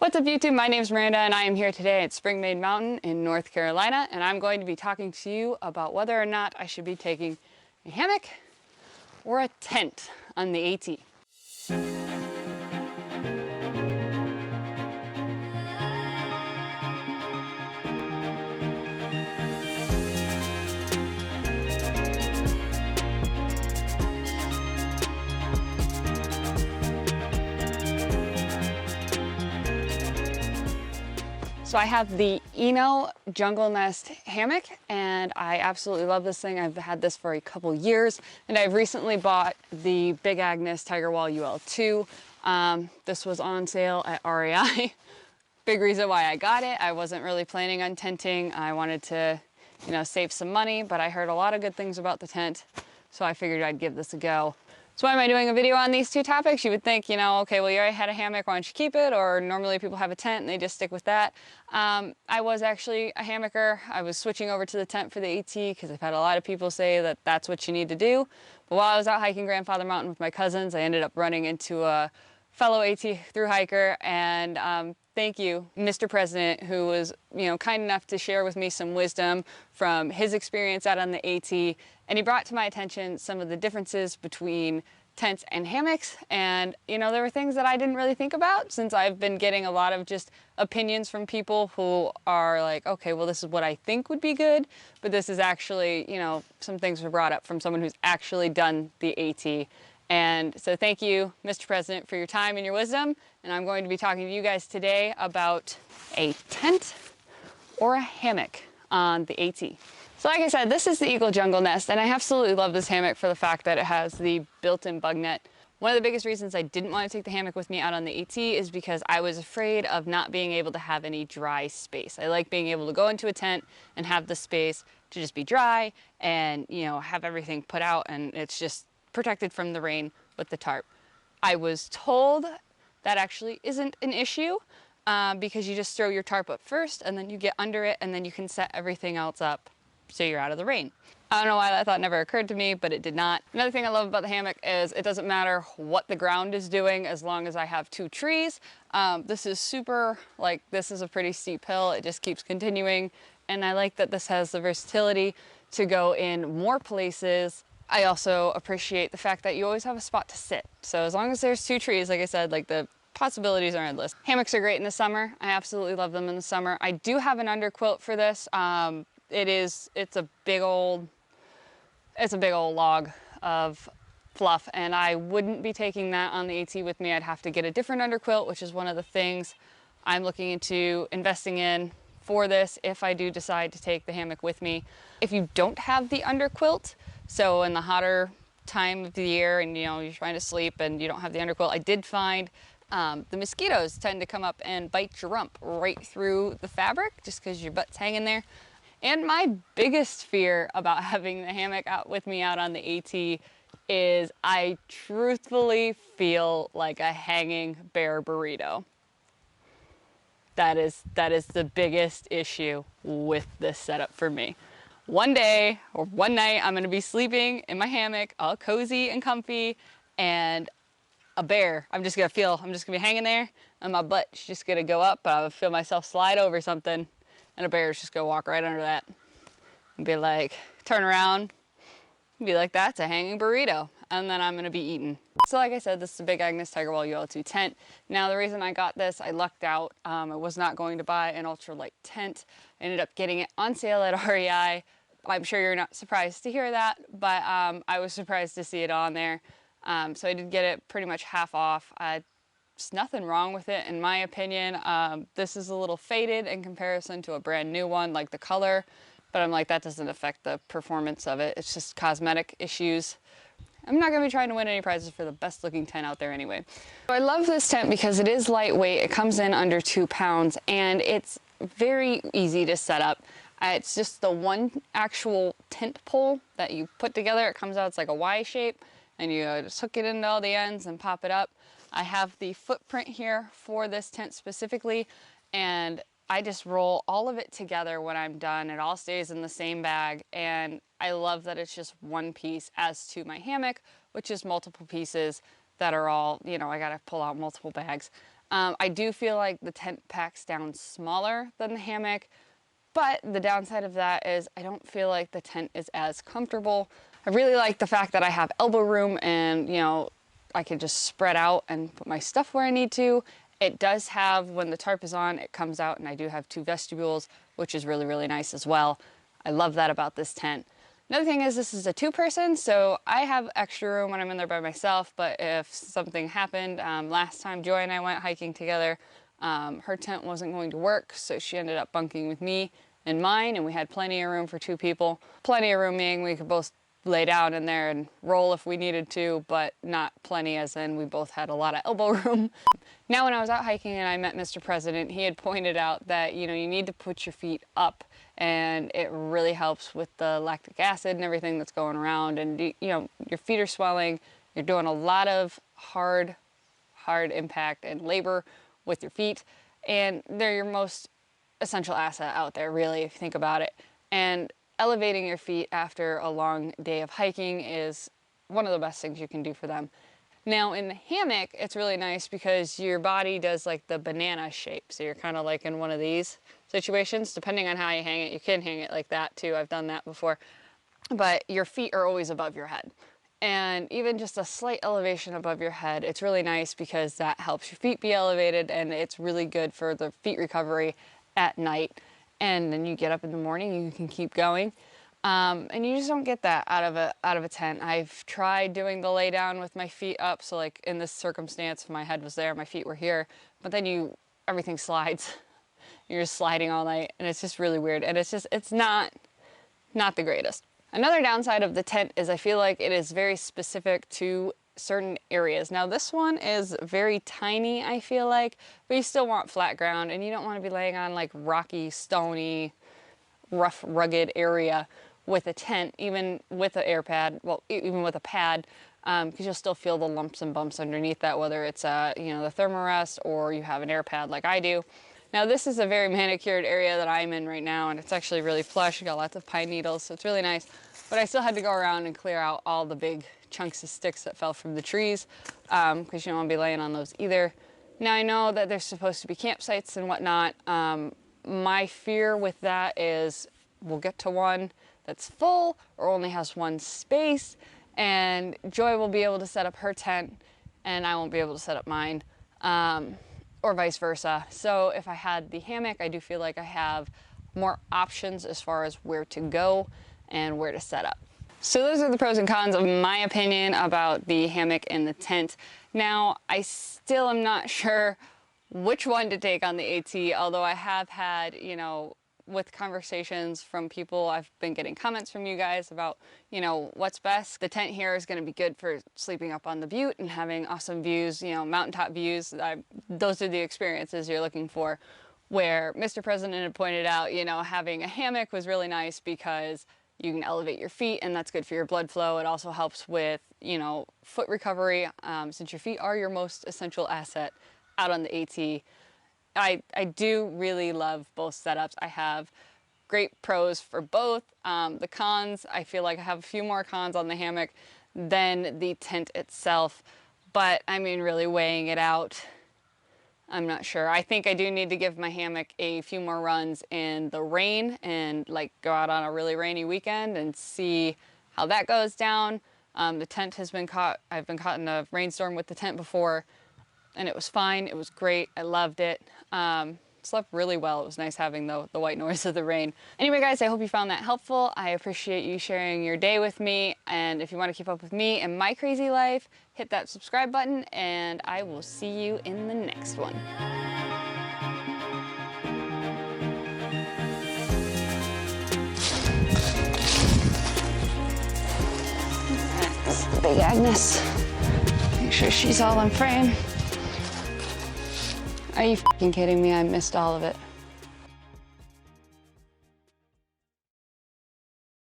What's up YouTube? My name is Miranda and I am here today at Spring Maid Mountain in North Carolina, and I'm going to be talking to you about whether or not I should be taking a hammock or a tent on the AT. So I have the Jungle Nest hammock and I absolutely love this thing. I've had this for a couple years and I've recently bought the Big Agnes Tiger Wall UL2. This was on sale at REI. Big reason why I got it. I wasn't really planning on tenting. I wanted to, save some money, but I heard a lot of good things about the tent. So I figured I'd give this a go. So why am I doing a video on these two topics? You would think, okay, well, you already had a hammock, why don't you keep it? Or normally people have a tent and they just stick with that. I was actually a hammocker. I was switching over to the tent for the AT because I've had a lot of people say that that's what you need to do. But while I was out hiking Grandfather Mountain with my cousins, I ended up running into a fellow AT thru-hiker, and thank you, Mr. President, who was, kind enough to share with me some wisdom from his experience out on the AT, and he brought to my attention some of the differences between tents and hammocks, and there were things that I didn't really think about, since I've been getting a lot of just opinions from people who are like, okay, well, this is what I think would be good, but this is actually, some things were brought up from someone who's actually done the AT. And so thank you, Mr. President, for your time and your wisdom. And I'm going to be talking to you guys today about a tent or a hammock on the AT. So like I said, this is the Jungle Nest, and I absolutely love this hammock for the fact that it has the built-in bug net. One of the biggest reasons I didn't want to take the hammock with me out on the AT is because I was afraid of not being able to have any dry space. I like being able to go into a tent and have the space to just be dry and, have everything put out, and it's just protected from the rain with the tarp. I was told that actually isn't an issue because you just throw your tarp up first and then you get under it and then you can set everything else up so you're out of the rain. I don't know why that thought never occurred to me, but it did not. Another thing I love about the hammock is it doesn't matter what the ground is doing as long as I have two trees. This is this is a pretty steep hill. It just keeps continuing, and I like that this has the versatility to go in more places. I also appreciate the fact that you always have a spot to sit. So as long as there's two trees, like I said, the possibilities are endless. Hammocks are great in the summer. I absolutely love them in the summer. I do have an underquilt for this. It's a big old log of fluff, and I wouldn't be taking that on the AT with me. I'd have to get a different underquilt, which is one of the things I'm looking into investing in for this if I do decide to take the hammock with me. If you don't have the underquilt, so in the hotter time of the year and you're trying to sleep and you don't have the underquilt, I did find the mosquitoes tend to come up and bite your rump right through the fabric just because your butt's hanging there. And my biggest fear about having the hammock out with me out on the AT is I truthfully feel like a hanging bear burrito. That is the biggest issue with this setup for me. One day or one night, I'm gonna be sleeping in my hammock, all cozy and comfy, and a bear, I'm just gonna be hanging there, and my butt's just gonna go up, but I'll feel myself slide over something, and a bear's just gonna walk right under that, and be like, turn around, and be like, that's a hanging burrito, and then I'm gonna be eaten. So like I said, this is the Big Agnes Tiger Wall UL2 tent. Now the reason I got this, I lucked out. I was not going to buy an ultralight tent. I ended up getting it on sale at REI. I'm sure you're not surprised to hear that, but I was surprised to see it on there. So I did get it pretty much half off. There's nothing wrong with it, in my opinion. This is a little faded in comparison to a brand new one, like the color, but I'm like, that doesn't affect the performance of it. It's just cosmetic issues. I'm not gonna be trying to win any prizes for the best looking tent out there anyway. So I love this tent because it is lightweight. It comes in under 2 pounds and it's very easy to set up. It's just the one actual tent pole that you put together. It comes out, it's like a Y shape, and you just hook it into all the ends and pop it up. I have the footprint here for this tent specifically, and I just roll all of it together when I'm done. It all stays in the same bag, and I love that it's just one piece as to my hammock, which is multiple pieces that are all, I gotta pull out multiple bags. I do feel like the tent packs down smaller than the hammock, but the downside of that is I don't feel like the tent is as comfortable. I really like the fact that I have elbow room and, you know, I can just spread out and put my stuff where I need to. It does have, when the tarp is on, it comes out, and I do have 2 vestibules, which is really, really nice as well. I love that about this tent. Another thing is this is a 2-person, so I have extra room when I'm in there by myself, but if something happened, last time Joy and I went hiking together, her tent wasn't going to work, so she ended up bunking with me in mine, and we had plenty of room for 2 people. Plenty of room meaning we could both lay down in there and roll if we needed to, but not plenty as in we both had a lot of elbow room. Now when I was out hiking and I met Mr. President, he had pointed out that, you know, you need to put your feet up, and it really helps with the lactic acid and everything that's going around, and you know, your feet are swelling, you're doing a lot of hard impact and labor with your feet, and they're your most essential asset out there, really, if you think about it. And elevating your feet after a long day of hiking is one of the best things you can do for them. Now in the hammock, it's really nice because your body does like the banana shape. So you're kind of like in one of these situations. Depending on how you hang it, you can hang it like that too. I've done that before. But your feet are always above your head. And even just a slight elevation above your head, it's really nice because that helps your feet be elevated, and it's really good for the feet recovery at night. And then you get up in the morning, you can keep going. And you just don't get that out of a tent. I've tried doing the lay down with my feet up. So like in this circumstance, my head was there, my feet were here, but then everything slides. You're just sliding all night, and it's just really weird. And it's not the greatest. Another downside of the tent is I feel like it is very specific to certain areas. Now this one is very tiny, I feel like, but you still want flat ground, and you don't want to be laying on like rocky, stony, rough, rugged area with a tent, even with an air pad, well, even with a pad, because you'll still feel the lumps and bumps underneath that, whether it's you know, the thermarest or you have an air pad like I do. Now this is a very manicured area that I'm in right now, and it's actually really plush. You got lots of pine needles, so it's really nice. But I still had to go around and clear out all the big chunks of sticks that fell from the trees, because you don't want to be laying on those either. Now I know that there's supposed to be campsites and whatnot. My fear with that is we'll get to one that's full or only has one space, and Joy will be able to set up her tent and I won't be able to set up mine, or vice versa. So if I had the hammock, I do feel like I have more options as far as where to go and where to set up. So those are the pros and cons of my opinion about the hammock and the tent. Now, I still am not sure which one to take on the AT, although I have had, you know, with conversations from people, I've been getting comments from you guys about, you know, what's best. The tent here is going to be good for sleeping up on the butte and having awesome views, you know, mountaintop views. Those are the experiences you're looking for. Where Mr. President had pointed out, you know, having a hammock was really nice because you can elevate your feet, and that's good for your blood flow. It also helps with, you know, foot recovery, since your feet are your most essential asset out on the AT. I do really love both setups. I have great pros for both. The cons, I feel like I have a few more cons on the hammock than the tent itself, but I mean, really weighing it out, I'm not sure. I think I do need to give my hammock a few more runs in the rain and like go out on a really rainy weekend and see how that goes down. The tent has been caught, I've been caught in a rainstorm with the tent before, and it was fine. It was great. I loved it. Slept really well. It was nice having the white noise of the rain. Anyway, guys, I hope you found that helpful. I appreciate you sharing your day with me. And if you want to keep up with me and my crazy life, hit that subscribe button, and I will see you in the next one. That's the big Agnes. Make sure she's all in frame. Are you f***ing kidding me? I missed all of it.